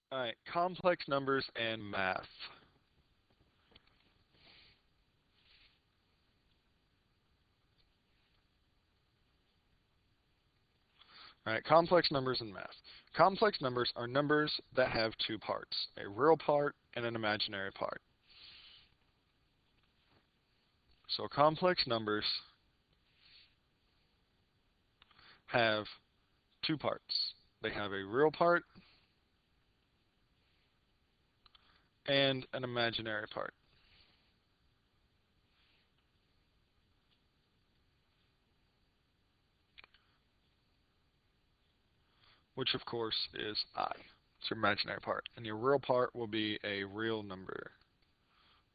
All right, complex numbers and math. All right, complex numbers and math. Complex numbers are numbers that have two parts, a real part and an imaginary part. So complex numbers have two parts. They have a real part and an imaginary part, which of course is I. It's your imaginary part. And your real part will be a real number.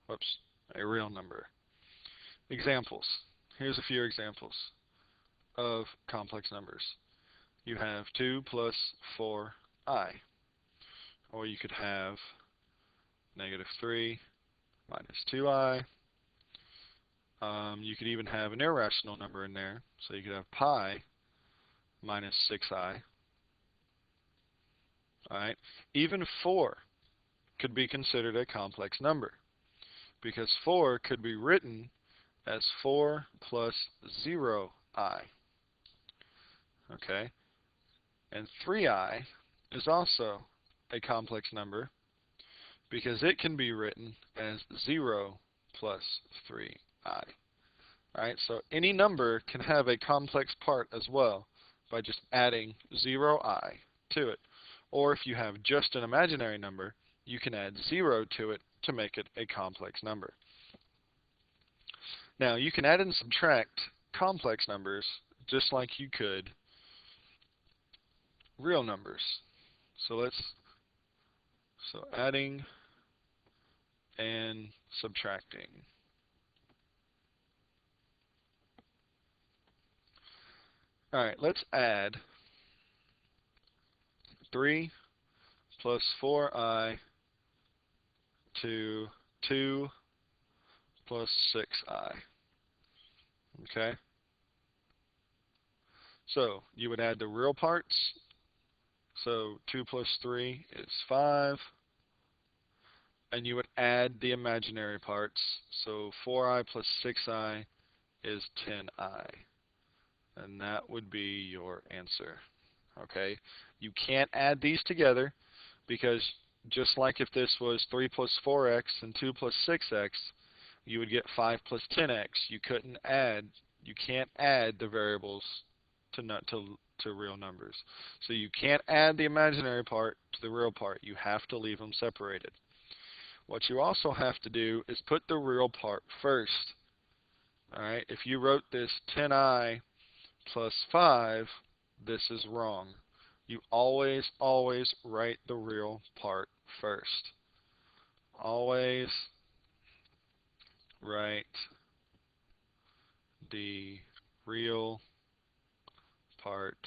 Whoops, a real number. Examples. Here's a few examples of complex numbers. You have 2 plus 4i, or you could have negative 3 minus 2i. You could even have an irrational number in there, so you could have pi minus 6i. All right. Even 4 could be considered a complex number because 4 could be written as 4 plus 0i. Okay. And 3i is also a complex number because it can be written as 0 plus 3i. All right, so any number can have a complex part as well by just adding 0i to it. Or if you have just an imaginary number, you can add 0 to it to make it a complex number. Now, you can add and subtract complex numbers just like you could real numbers. So adding and subtracting. All right, let's add 3 plus 4i to 2 plus 6i. Okay? So you would add the real parts. So 2 plus 3 is 5. And you would add the imaginary parts. So 4i plus 6i is 10i. And that would be your answer. Okay? You can't add these together because just like if this was 3 plus 4x and 2 plus 6x, you would get 5 plus 10x. You can't add the variables to real numbers. So you can't add the imaginary part to the real part. You have to leave them separated. What you also have to do is put the real part first. All right? If you wrote this 10i plus 5, this is wrong. You always write the real part first. Always write the real part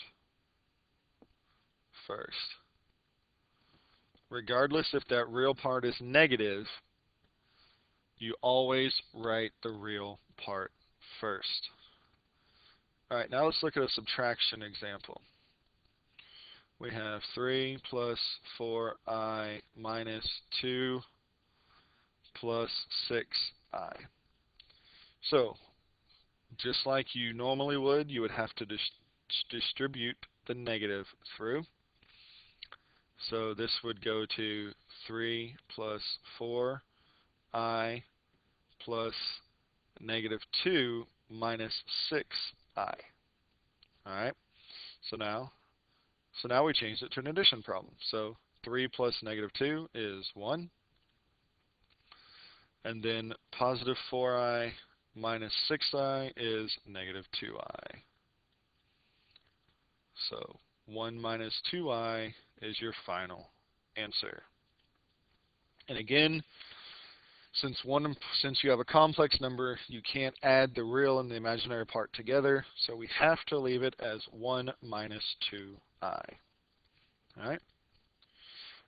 first. Regardless if that real part is negative, you always write the real part first. All right, now let's look at a subtraction example. We have 3 plus 4i minus 2 plus 6i. So, just like you normally would, you would have to distribute the negative through. So this would go to 3 plus 4i plus negative 2 minus 6i. All right. So now we changed it to an addition problem. So 3 plus negative 2 is 1. And then positive 4i minus 6i is negative 2i. So 1 minus 2i is your final answer. And again, since you have a complex number, you can't add the real and the imaginary part together, so we have to leave it as 1 minus 2i. All right?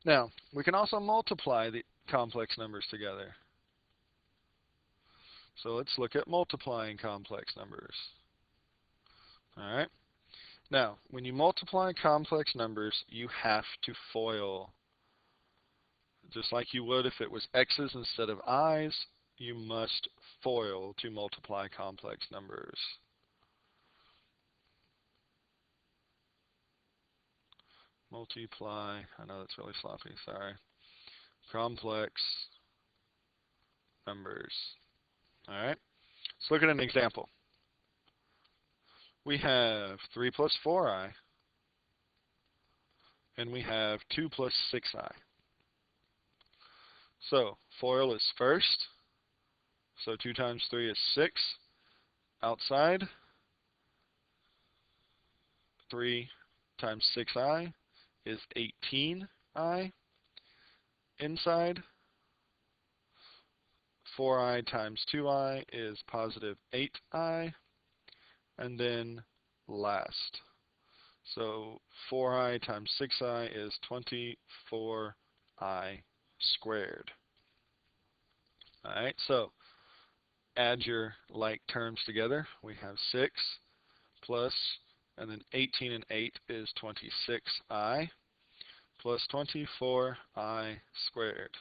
Now, we can also multiply the complex numbers together. So let's look at multiplying complex numbers. All right? Now, when you multiply complex numbers, you have to FOIL. just like you would if it was x's instead of i's, you must FOIL to multiply complex numbers. Multiply, I know that's really sloppy, sorry. Complex numbers. Alright, let's look at an example. We have 3 plus 4i, and we have 2 plus 6i. So, FOIL is first, so 2 times 3 is 6. Outside, 3 times 6i is 18i. Inside, 4i times 2i is positive 8i. And then last. So 4i times 6i is 24i squared. Alright, so add your like terms together. We have 6 plus, and then 18 and 8 is 26i plus 24i squared.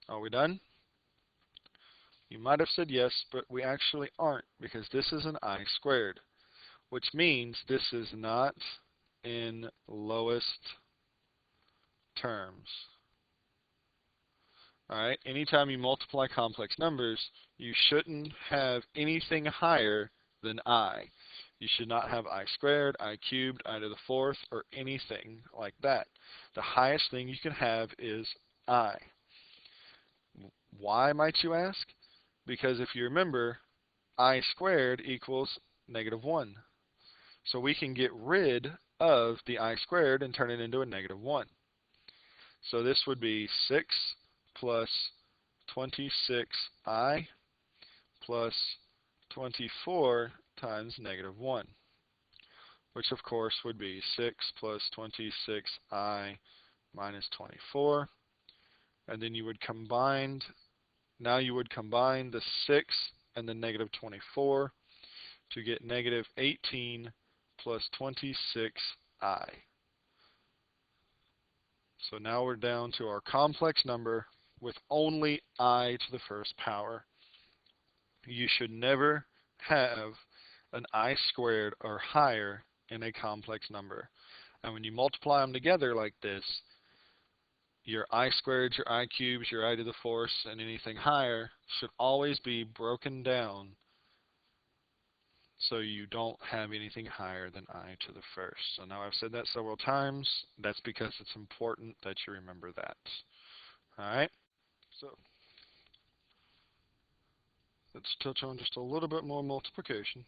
Are we done? You might have said yes, but we actually aren't, because this is an I squared, which means this is not in lowest terms. Alright, anytime you multiply complex numbers, you shouldn't have anything higher than I. You should not have I squared, I cubed, I to the fourth, or anything like that. The highest thing you can have is I. Why, might you ask? Because if you remember, I squared equals negative 1. So we can get rid of the I squared and turn it into a negative 1. So this would be 6 plus 26i plus 24 times negative 1, which of course would be 6 plus 26i minus 24. And then you would combine, now you would combine the 6 and the negative 24 to get negative 18 plus 26i. So now we're down to our complex number with only I to the first power. You should never have an I squared or higher in a complex number. And when you multiply them together like this, your I squareds, your I cubes, your I to the fourth, and anything higher should always be broken down so you don't have anything higher than I to the first. So now I've said that several times. That's because it's important that you remember that. Alright? So let's touch on just a little bit more multiplication.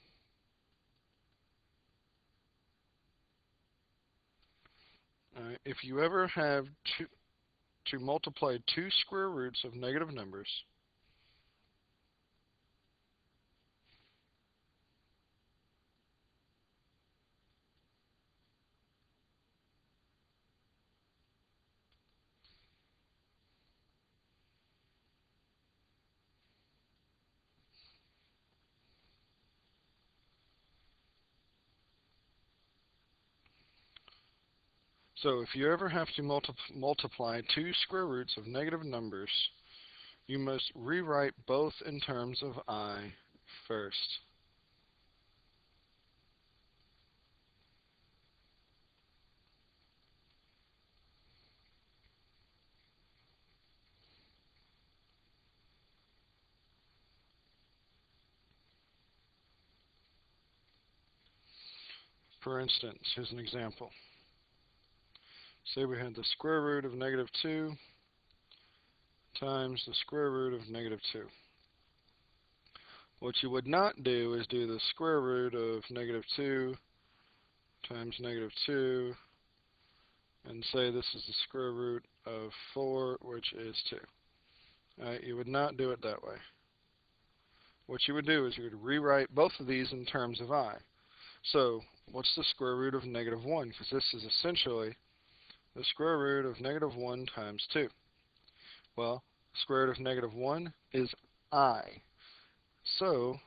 Alright, if you ever have to multiply 2 square roots of negative numbers, so if you ever have to multiply 2 square roots of negative numbers, you must rewrite both in terms of I first. For instance, here's an example. Say we had the square root of negative 2 times the square root of negative 2. What you would not do is do the square root of negative 2 times negative 2 and say this is the square root of 4, which is 2. You would not do it that way. What you would do is you would rewrite both of these in terms of I. So what's the square root of negative 1? Because this is essentially the square root of negative 1 times 2. Well, the square root of negative 1 is I. So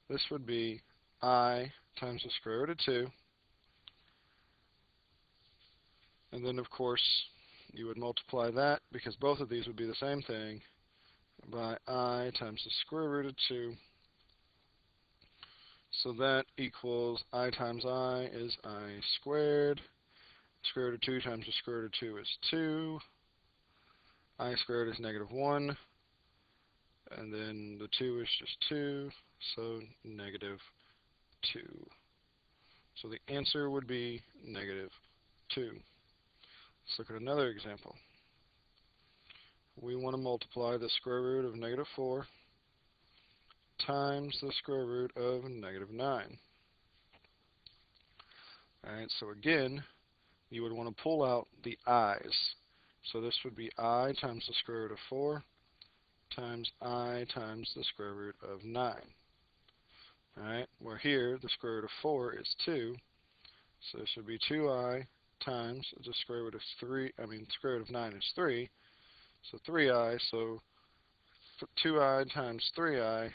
this would be I times the square root of 2. And then, of course, you would multiply that, because both of these would be the same thing, by I times the square root of 2. So that equals I times I is I squared. Square root of 2 times the square root of 2 is 2. I squared is negative 1. And then the 2 is just 2, so negative 2. So the answer would be negative 2. Let's look at another example. We want to multiply the square root of negative 4 times the square root of negative 9. Alright, so again, you would want to pull out the i's. So this would be I times the square root of 4 times I times the square root of 9. Alright, where here the square root of 4 is 2, so this would be 2i times the square root of square root of 9 is 3, so 3i, so 2i times 3i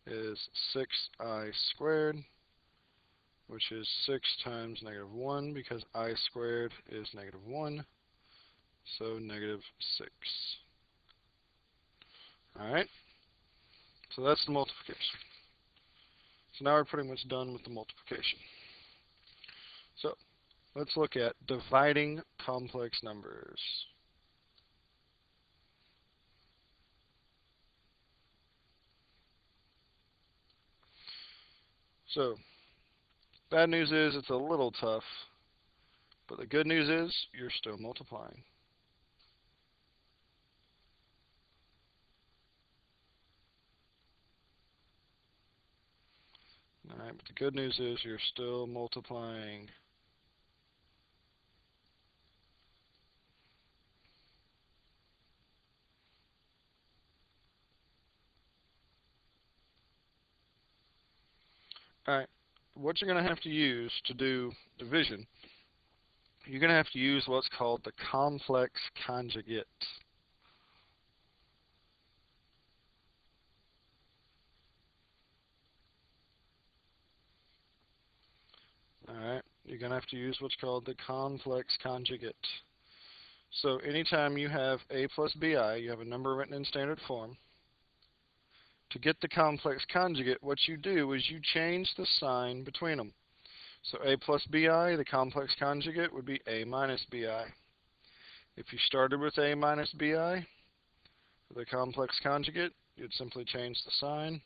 is 6i squared, which is 6 times negative 1, because I squared is negative 1, so negative 6. Alright, so that's the multiplication. So now we're pretty much done with the multiplication. So let's look at dividing complex numbers. So bad news is it's a little tough, but the good news is you're still multiplying. Alright, but the good news is you're still multiplying. Alright, what you're going to have to use to do division, you're going to have to use what's called the complex conjugate. Alright, you're going to have to use what's called the complex conjugate. So anytime you have a plus bi, you have a number written in standard form. To get the complex conjugate, what you do is you change the sign between them. So a plus bi, the complex conjugate would be a minus bi. If you started with a minus bi, the complex conjugate, you'd simply change the sign.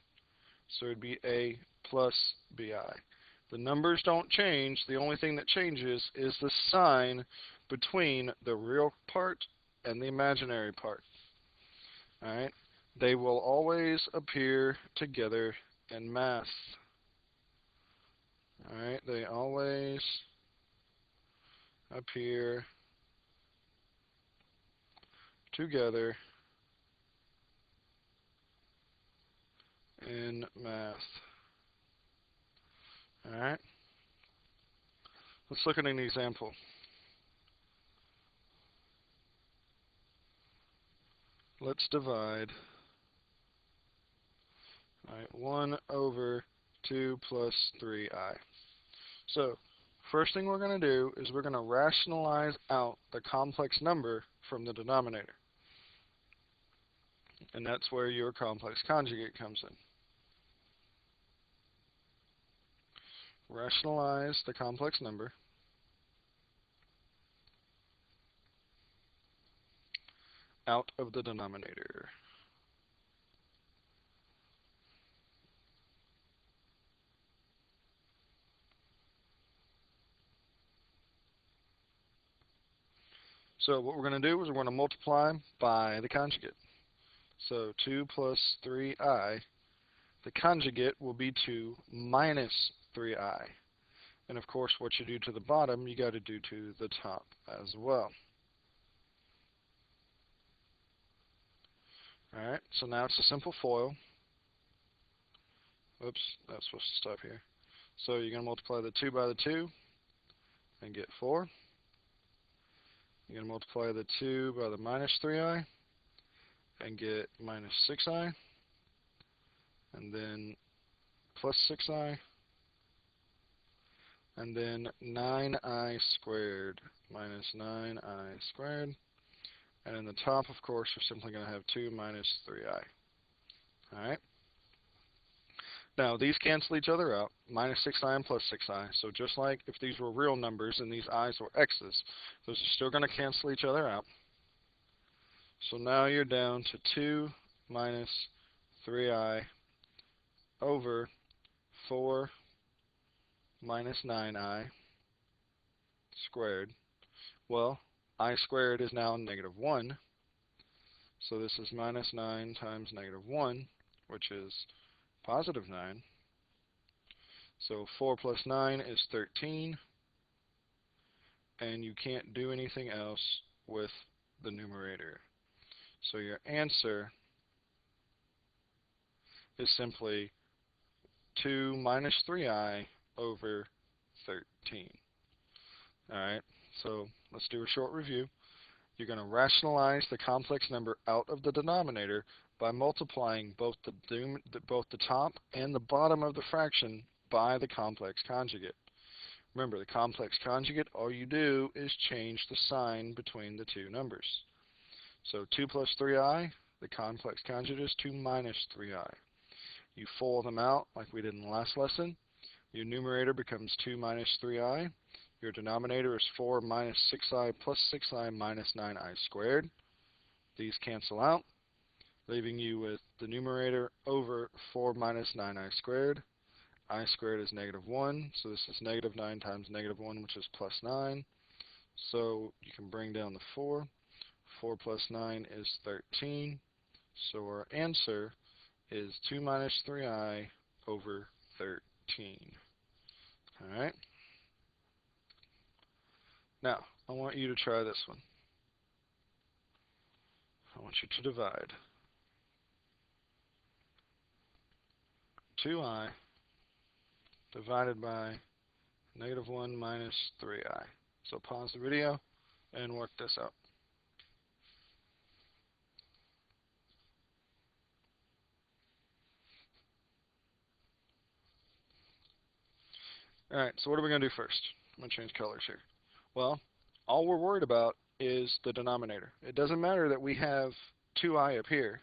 So it would be a plus bi. The numbers don't change. The only thing that changes is the sign between the real part and the imaginary part. Alright? They will always appear together in math. Alright? They always appear together in math. Alright? Let's look at an example. Let's divide 1 over 2 plus 3i. So, first thing we're going to do is we're going to rationalize out the complex number from the denominator. And that's where your complex conjugate comes in. Rationalize the complex number out of the denominator. So what we're going to do is we're going to multiply by the conjugate. So 2 plus 3i, the conjugate will be 2 minus 3i. And of course, what you do to the bottom, you got to do to the top as well. Alright, so now it's a simple FOIL. Oops, that's supposed to stop here. So you're going to multiply the 2 by the 2 and get 4. You're going to multiply the 2 by the minus 3i and get minus 6i. And then plus 6i. and then 9i squared minus 9i squared. And in the top, of course, we're simply going to have 2 minus 3i. All right. Now, these cancel each other out, minus 6i and plus 6i. So just like if these were real numbers and these i's were x's, those are still going to cancel each other out. So now you're down to 2 minus 3i over 4 minus 9i squared. Well, I squared is now negative 1. So this is minus 9 times negative 1, which is positive 9. So 4 plus 9 is 13. And you can't do anything else with the numerator. So your answer is simply 2 minus 3i over 13. Alright, so let's do a short review. You're going to rationalize the complex number out of the denominator by multiplying both the top and the bottom of the fraction by the complex conjugate. Remember, the complex conjugate, all you do is change the sign between the two numbers. So 2 plus 3i, the complex conjugate is 2 minus 3i. You FOIL them out like we did in the last lesson. Your numerator becomes 2 minus 3i. Your denominator is 4 minus 6i plus 6i minus 9i squared. These cancel out, leaving you with the numerator over 4 minus 9i squared. I squared is negative 1, so this is negative 9 times negative 1, which is plus 9. So you can bring down the 4. 4 plus 9 is 13. So our answer is 2 minus 3i over 13. All right. Now, I want you to try this one. I want you to divide 2i divided by negative 1 minus 3i. So pause the video and work this out. All right, so what are we going to do first? I'm going to change colors here. Well, all we're worried about is the denominator. It doesn't matter that we have 2i up here.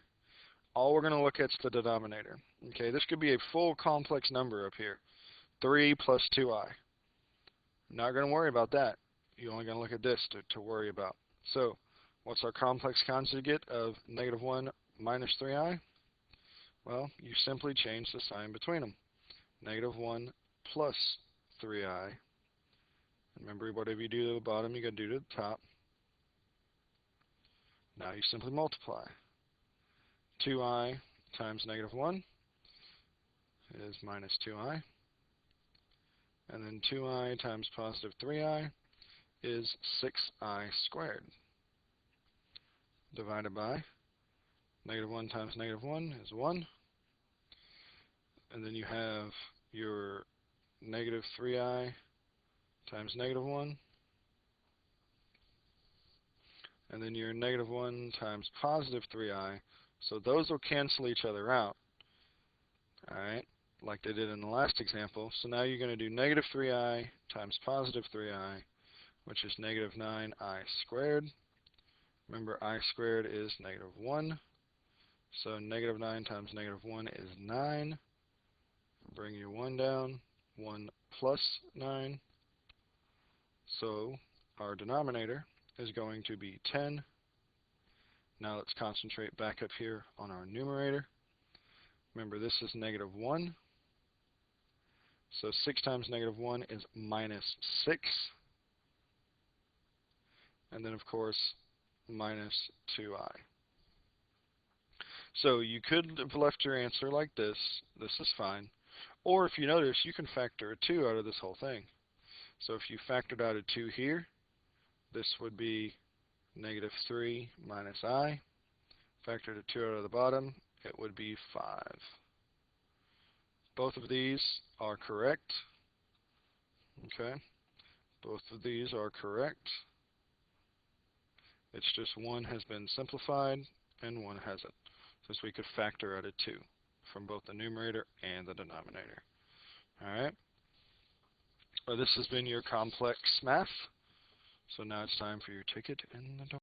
All we're going to look at is the denominator. Okay, this could be a full complex number up here. 3 plus 2i. Not going to worry about that. You're only going to look at this to worry about. So, what's our complex conjugate of negative 1 minus 3i? Well, you simply change the sign between them. Negative 1 plus 3i. Remember, whatever you do to the bottom, you got to do to the top. Now you simply multiply. 2i times negative 1 is minus 2i. And then 2i times positive 3i is 6i squared. Divided by negative 1 times negative 1 is 1. And then you have your negative 3i times negative 1. And then your negative 1 times positive 3i. So those will cancel each other out. Alright, like they did in the last example. So now you're going to do negative 3i times positive 3i, which is negative 9i squared. Remember, I squared is negative 1. So negative 9 times negative 1 is 9. Bring your 1 down. 1 plus 9. So our denominator is going to be 10. Now let's concentrate back up here on our numerator. Remember, this is negative 1. So 6 times negative 1 is minus 6. And then, of course, minus 2i. So you could have left your answer like this. This is fine. Or if you notice, you can factor a 2 out of this whole thing. So if you factored out a 2 here, this would be negative 3 minus I. Factored a 2 out of the bottom, it would be 5. Both of these are correct. Okay, both of these are correct. It's just one has been simplified and one hasn't. Since we could factor out a 2 from both the numerator and the denominator. Alright? This has been your complex math. So now it's time for your ticket in the door.